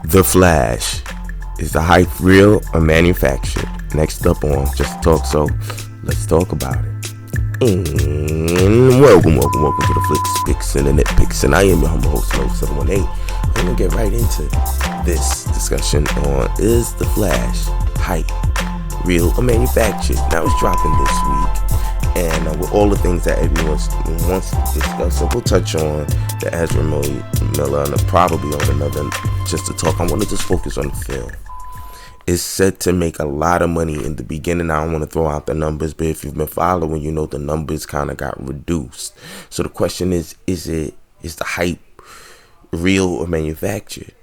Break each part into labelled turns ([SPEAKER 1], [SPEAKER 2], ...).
[SPEAKER 1] The Flash. Is the hype real or manufactured? Next up on Just Talk, so let's talk about it. And welcome to the Flicks, Picks, and the Nitpicks, and I am your humble host, Low 718. I'm gonna get right into this discussion on is the Flash hype real or manufactured? Now it's dropping this week, and with all the things that everyone wants to discuss, so we'll touch on the EzraMiller and probably on another Just to Talk. I want to just focus on the film. It's set to make a lot of money in the beginning. I don't want to throw out the numbers, but if you've been following, you know the numbers kind of got reduced. So the question is the hype real or manufactured?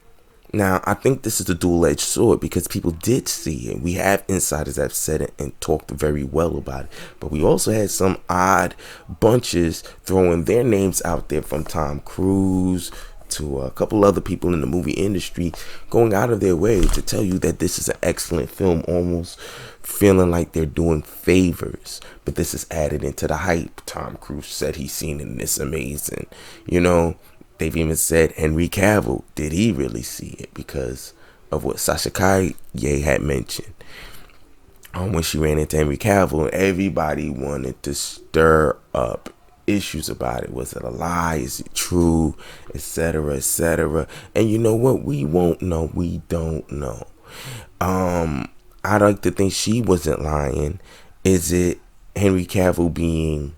[SPEAKER 1] Now, I think this is a dual-edged sword because people did see it. We have insiders that have said it and talked very well about it. But we also had some odd bunches throwing their names out there, from Tom Cruise to a couple other people in the movie industry, going out of their way to tell you that this is an excellent film, almost feeling like they're doing favors. But this is added into the hype. Tom Cruise said he's seen it and it's amazing. You know, they've even said Henry Cavill, did he really see it? Because of what Sasha Kaye had mentioned. When she ran into Henry Cavill, everybody wanted to stir up issues about it. Was it a lie? Is it true? Etc. etc. And you know what? We won't know. We don't know. I like to think she wasn't lying. Is it Henry Cavill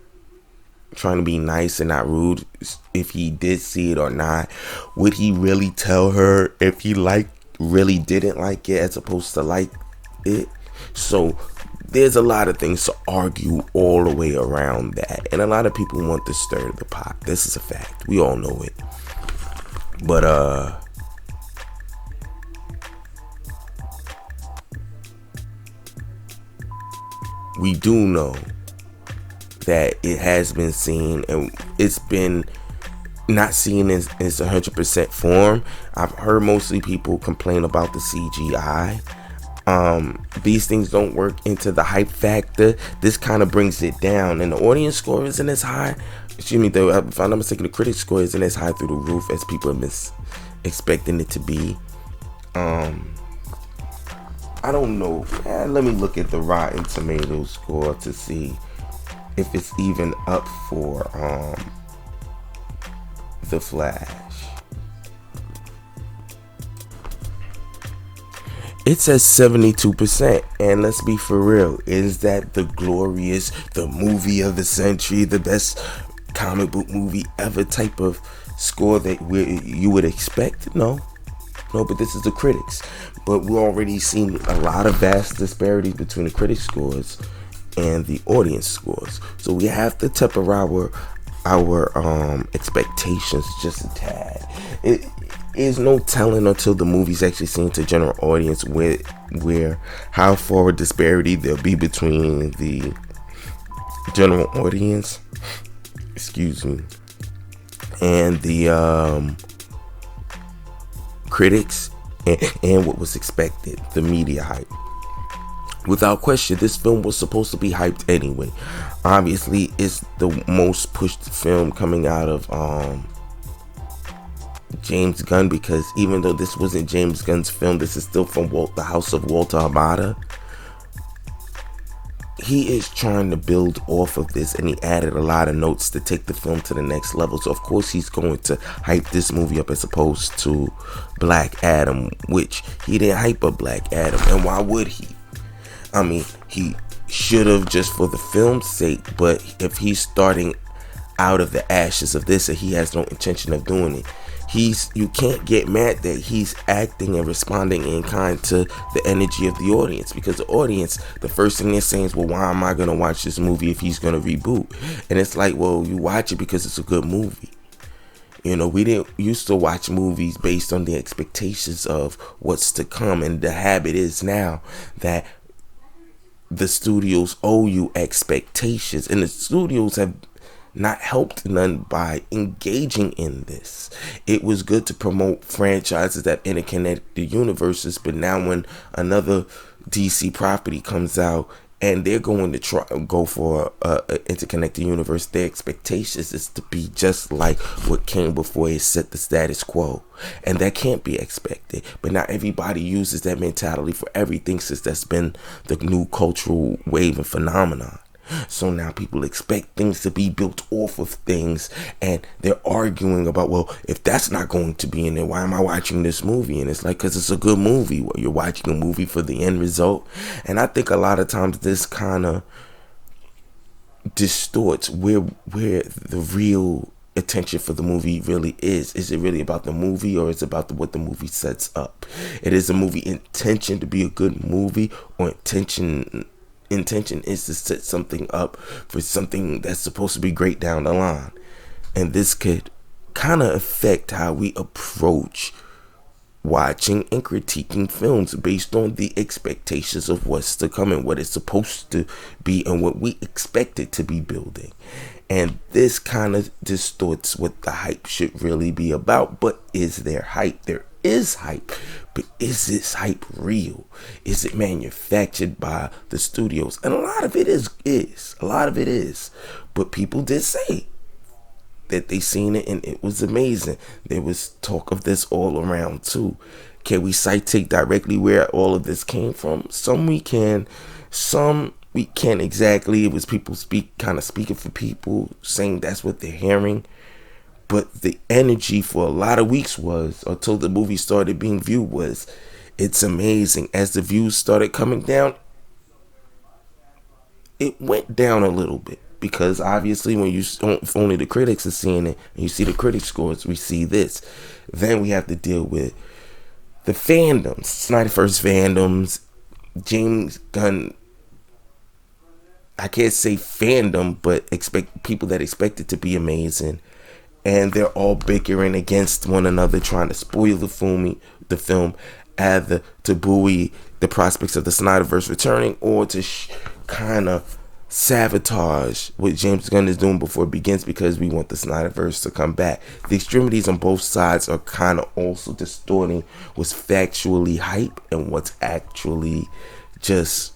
[SPEAKER 1] trying to be nice and not rude? If he did see it or not, would he really tell her if he really didn't like it as opposed to like it? So there's a lot of things to argue all the way around that, and a lot of people want to stir the pot. This is a fact. We all know it. But we do know that it has been seen, and it's been not seen as 100% form. I've heard mostly people complain about the CGI. These things don't work into the hype factor. This kind of brings it down, and the audience score isn't as high. Excuse me, though, if I'm not mistaken, the critic score isn't as high through the roof as people have been expecting it to be. I don't know. Let me look at the Rotten Tomatoes score to see if it's even up for The Flash. It says 72%, and let's be for real, is that the glorious, the movie of the century, the best comic book movie ever type of score that you would expect? No, but this is the critics. But we're already seeing a lot of vast disparities between the critic scores and the audience scores, so we have to temper our expectations just a tad. It is no telling until the movie's actually seen to general audience where how far a disparity there'll be between the general audience, and the critics and what was expected, the media hype. Without question, this film was supposed to be hyped anyway. Obviously, it's the most pushed film coming out of James Gunn, because even though this wasn't James Gunn's film, this is still from the house of Walter Hamada. He is trying to build off of this, and he added a lot of notes to take the film to the next level. So of course he's going to hype this movie up as opposed to Black Adam, which he didn't hype up Black Adam, and why would he? I mean, he should have, just for the film's sake, but if he's starting out of the ashes of this and he has no intention of doing it, you can't get mad that he's acting and responding in kind to the energy of the audience, because the audience, the first thing they're saying is, well, why am I going to watch this movie if he's going to reboot? And it's like, well, you watch it because it's a good movie. You know, we didn't used to watch movies based on the expectations of what's to come, and the habit is now that the studios owe you expectations, and the studios have not helped none by engaging in this. It was good to promote franchises that interconnect the universes, but now when another DC property comes out and they're going to go for a interconnected universe. Their expectations is to be just like what came before it set the status quo, and that can't be expected. But not everybody uses that mentality for everything, since that's been the new cultural wave and phenomenon. So now people expect things to be built off of things, and they're arguing about, well, if that's not going to be in there, why am I watching this movie? And it's like, because it's a good movie. Well, you're watching a movie for the end result. And I think a lot of times this kind of distorts where the real attention for the movie really is. Is it really about the movie, or is it about what the movie sets up? It is a movie intention to be a good movie, or intention is to set something up for something that's supposed to be great down the line. And this could kind of affect how we approach watching and critiquing films based on the expectations of what's to come and what it's supposed to be and what we expect it to be building. And this kind of distorts what the hype should really be about. But is there hype? There is hype, but is this hype real? Is it manufactured by the studios? And a lot of it is. A lot of it is. But people did say that they seen it and it was amazing. There was talk of this all around too. Can we citate directly where all of this came from? Some we can, some we can't exactly. It was people speaking for people, saying that's what they're hearing. But the energy for a lot of weeks was, until the movie started being viewed, was, it's amazing. As the views started coming down, it went down a little bit. Because obviously when if only the critics are seeing it, and you see the critic scores, we see this. Then we have to deal with the fandoms, Snyderverse fandoms, James Gunn, I can't say fandom, but people that expect it to be amazing. And they're all bickering against one another, trying to spoil the film, either to buoy the prospects of the Snyderverse returning, or to kind of sabotage what James Gunn is doing before it begins, because we want the Snyderverse to come back. The extremities on both sides are kind of also distorting what's factually hype and what's actually just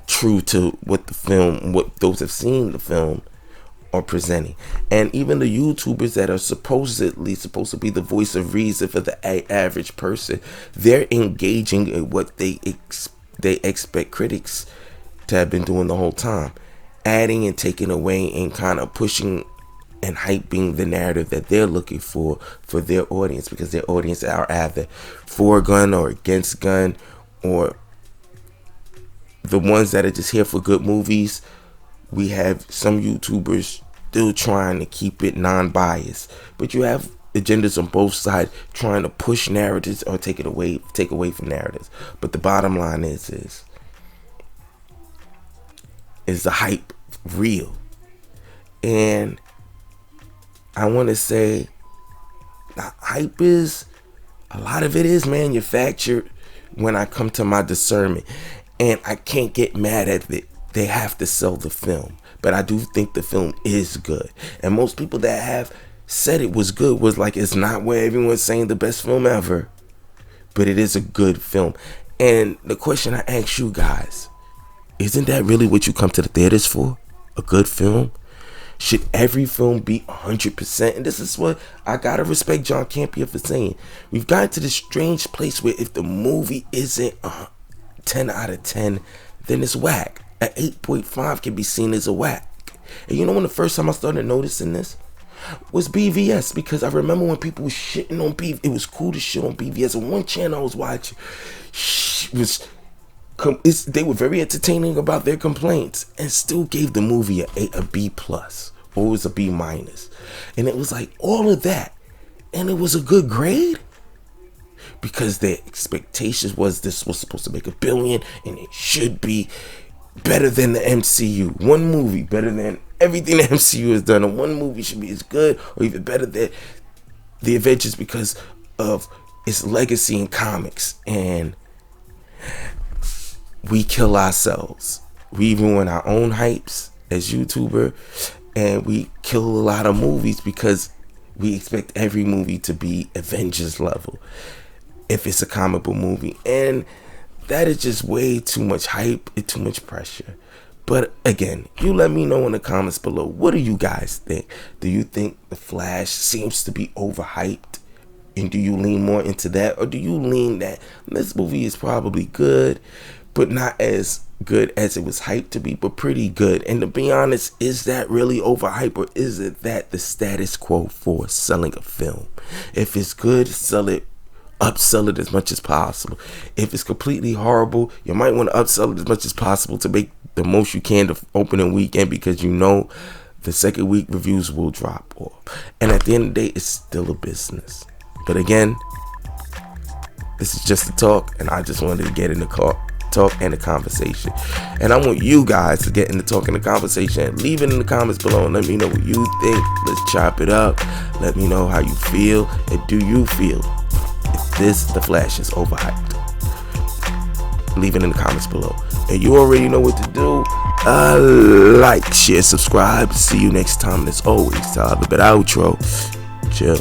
[SPEAKER 1] true to what the film, what those have seen the film are presenting. And even the YouTubers that are supposedly supposed to be the voice of reason for the average person, they're engaging in what they expect critics to have been doing the whole time, adding and taking away and kind of pushing and hyping the narrative that they're looking for their audience, because their audience are either for gun or against gun, or the ones that are just here for good movies. We have some YouTubers still trying to keep it non-biased, but you have agendas on both sides trying to push narratives or take away from narratives. But the bottom line is the hype real? And I want to say the hype is, a lot of it is manufactured when I come to my discernment, and I can't get mad at it. They have to sell the film, but I do think the film is good. And most people that have said it was good was like, it's not where everyone's saying the best film ever, but it is a good film. And the question I ask you guys, isn't that really what you come to the theaters for? A good film? Should every film be 100%? And this is what I gotta respect John Campea for saying. We've gotten to this strange place where if the movie isn't 10 out of 10, then it's whack. An 8.5 can be seen as a whack. And you know when the first time I started noticing this was BVS, because I remember when people were shitting on BVS, it was cool to shit on BVS. And one channel I was watching they were very entertaining about their complaints, and still gave the movie a B plus, or it was a B minus. And it was like all of that, and it was a good grade, because their expectations was this was supposed to make $1 billion, and it should be better than the MCU. One movie better than everything the MCU has done, and one movie should be as good or even better than the Avengers because of its legacy in comics. And we kill ourselves. We even win our own hypes as YouTuber, and we kill a lot of movies because we expect every movie to be Avengers level if it's a comic book movie. And that is just way too much hype and too much pressure. But again, you let me know in the comments below. What do you guys think? Do you think The Flash seems to be overhyped? And do you lean more into that? Or do you lean that this movie is probably good, but not as good as it was hyped to be, but pretty good? And to be honest, is that really overhyped, or is it that the status quo for selling a film? If it's good, sell it. Upsell it as much as possible. If it's completely horrible, you might want to upsell it as much as possible to make the most you can the opening weekend, because you know the second week reviews will drop off. And at the end of the day, it's still a business. But again, this is just a talk, and I just wanted to get in the talk and the conversation. And I want you guys to get in the talk and the conversation. Leave it in the comments below and let me know what you think. Let's chop it up. Let me know how you feel. And do you feel The Flash is overhyped? Leave it in the comments below. And you already know what to do. Like, share, subscribe. See you next time. And as always, Tyler, but outro. Chill.